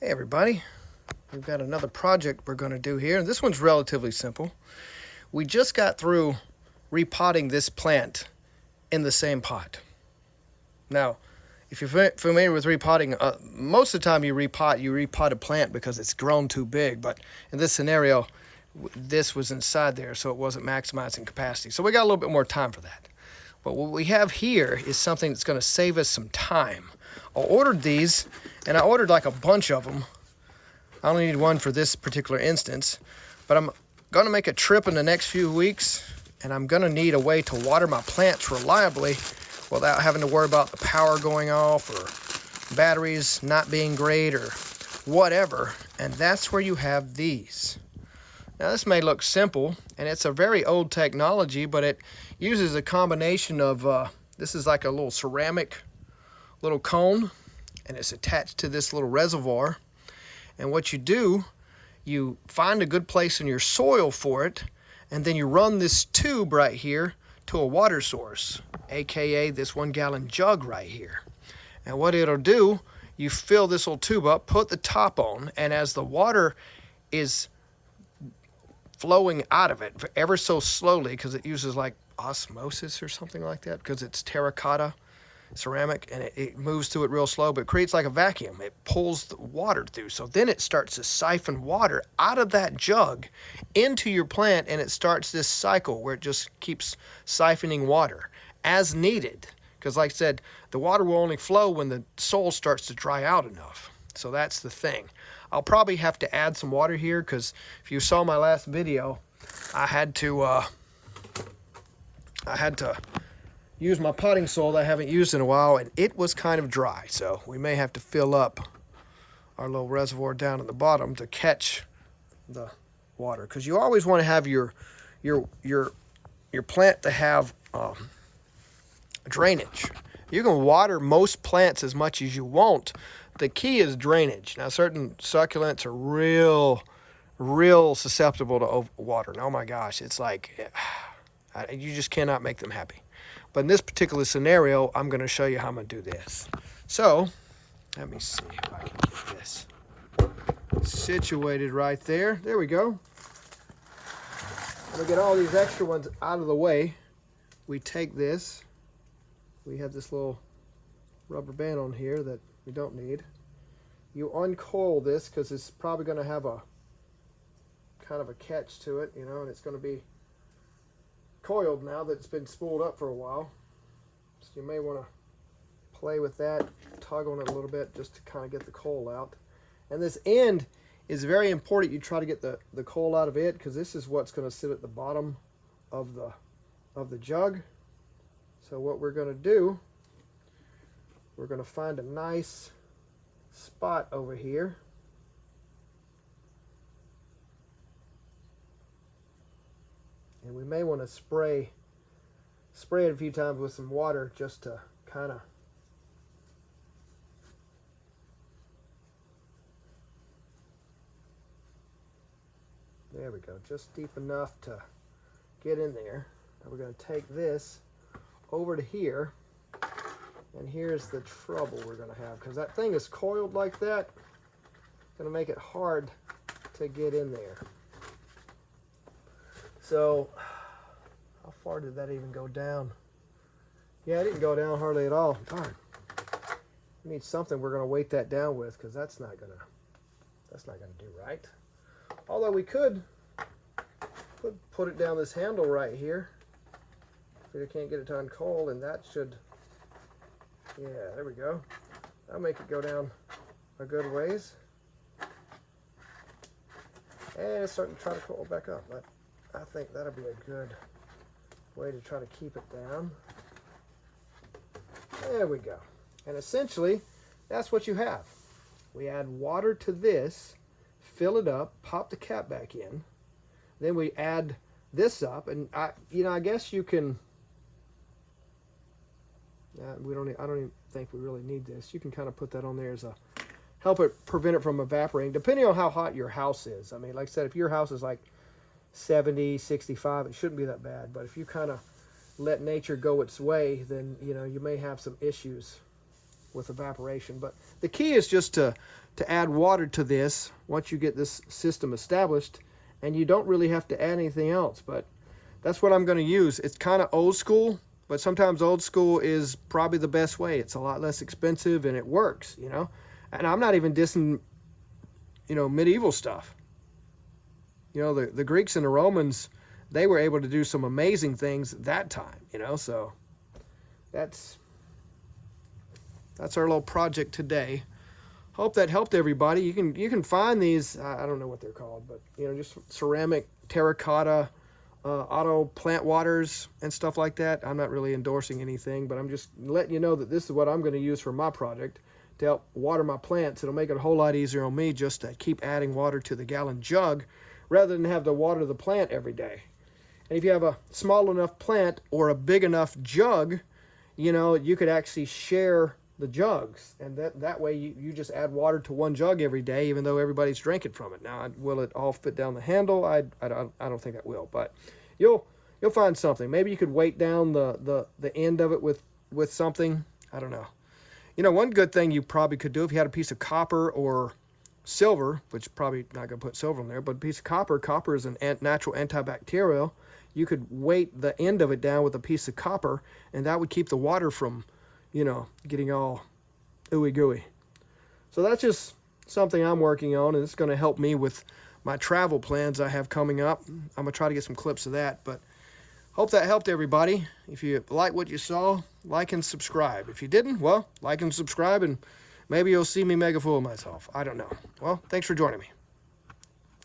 Hey everybody, we've got another project we're going to do here. This one's relatively simple. We just got through repotting this plant in the same pot. Now, if you're familiar with repotting, most of the time you repot a plant because it's grown too big. But in this scenario, this was inside there, so it wasn't maximizing capacity. So we got a little bit more time for that. But what we have here is something that's going to save us some time. I ordered these, and I ordered like a bunch of them. I only need one for this particular instance, but I'm going to make a trip in the next few weeks, and I'm going to need a way to water my plants reliably without having to worry about the power going off or batteries not being great or whatever, and that's where you have these. Now this may look simple, and it's a very old technology, but it uses a combination of, this is like a little ceramic little cone, and it's attached to this little reservoir. And what you do, you find a good place in your soil for it, and then you run this tube right here to a water source, aka this 1 gallon jug right here. And what it'll do, you fill this little tube up, put the top on, and as the water is flowing out of it ever so slowly, because it uses like osmosis or something like that, because it's terracotta ceramic, and it moves through it real slow, but it creates like a vacuum. It pulls the water through, so then it starts to siphon water out of that jug into your plant, and it starts this cycle where it just keeps siphoning water as needed, because like I said, the water will only flow when the soil starts to dry out enough. So that's the thing. I'll probably have to add some water here, because if you saw my last video, I had to use my potting soil that I haven't used in a while, and it was kind of dry, so we may have to fill up our little reservoir down at the bottom to catch the water, because you always want to have your plant to have drainage. You can water most plants as much as you want. The key is drainage. Now certain succulents are real susceptible to water, and oh my gosh, it's like you just cannot make them happy. But in this particular scenario, I'm going to show you how I'm going to do this. So, let me see if I can get this situated right there. There we go. I'm going to get all these extra ones out of the way. We take this. We have this little rubber band on here that we don't need. You uncoil this, because it's probably going to have a kind of a catch to it, you know, and it's going to be coiled now that it's been spooled up for a while. So you may want to play with that, tug on it a little bit just to kind of get the coal out. And this end is very important. You try to get the coal out of it, because this is what's going to sit at the bottom of the jug. So what we're going to do, we're going to find a nice spot over here. And we may want to spray it a few times with some water just to kind of there we go, just deep enough to get in there. And we're going to take this over to here, and here's the trouble we're going to have, because that thing is coiled like that. It's going to make it hard to get in there. So, how far did that even go down? Yeah, it didn't go down hardly at all. Darn. We need something we're going to weight that down with, because that's not going to do right. Although we could put it down this handle right here. If we can't get it to uncoil, and that should, yeah, there we go. That'll make it go down a good ways. And it's starting to try to coil back up, but I think that'll be a good way to try to keep it down. There we go. And essentially, that's what you have. We add water to this, fill it up, pop the cap back in. Then we add this up, and I guess you can. I don't even think we really need this. You can kind of put that on there as a help it prevent it from evaporating, depending on how hot your house is. I mean, like I said, if your house is like 70, 65, it shouldn't be that bad. But if you kind of let nature go its way, then you may have some issues with evaporation. But the key is just to add water to this once you get this system established, and you don't really have to add anything else. But that's what I'm going to use. It's kind of old school, but sometimes old school is probably the best way. It's a lot less expensive and it works, you know. And I'm not even dissing, you know, medieval stuff. You know, the Greeks and the Romans, they were able to do some amazing things at that time, you know. So that's our little project today. Hope that helped everybody. You can find these, I don't know what they're called, but you know, just ceramic, terracotta, auto plant waters and stuff like that. I'm not really endorsing anything, but I'm just letting you know that this is what I'm going to use for my project to help water my plants. It'll make it a whole lot easier on me just to keep adding water to the gallon jug rather than have to water the plant every day. And if you have a small enough plant or a big enough jug, you know, you could actually share the jugs, and that way you just add water to one jug every day, even though everybody's drinking from it. Now, will it all fit down the handle? I don't think it will, but you'll find something. Maybe you could weight down the end of it with something. I don't know. You know, one good thing you probably could do if you had a piece of copper or silver, which probably not going to put silver in there, but a piece of copper. Copper is an natural antibacterial. You could weight the end of it down with a piece of copper, and that would keep the water from, you know, getting all ooey gooey. So that's just something I'm working on, and it's going to help me with my travel plans I have coming up. I'm going to try to get some clips of that, but hope that helped everybody. If you like what you saw, like and subscribe. If you didn't, well, like and subscribe, and maybe you'll see me make a fool of myself. I don't know. Well, thanks for joining me.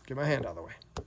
Get my hand out of the way.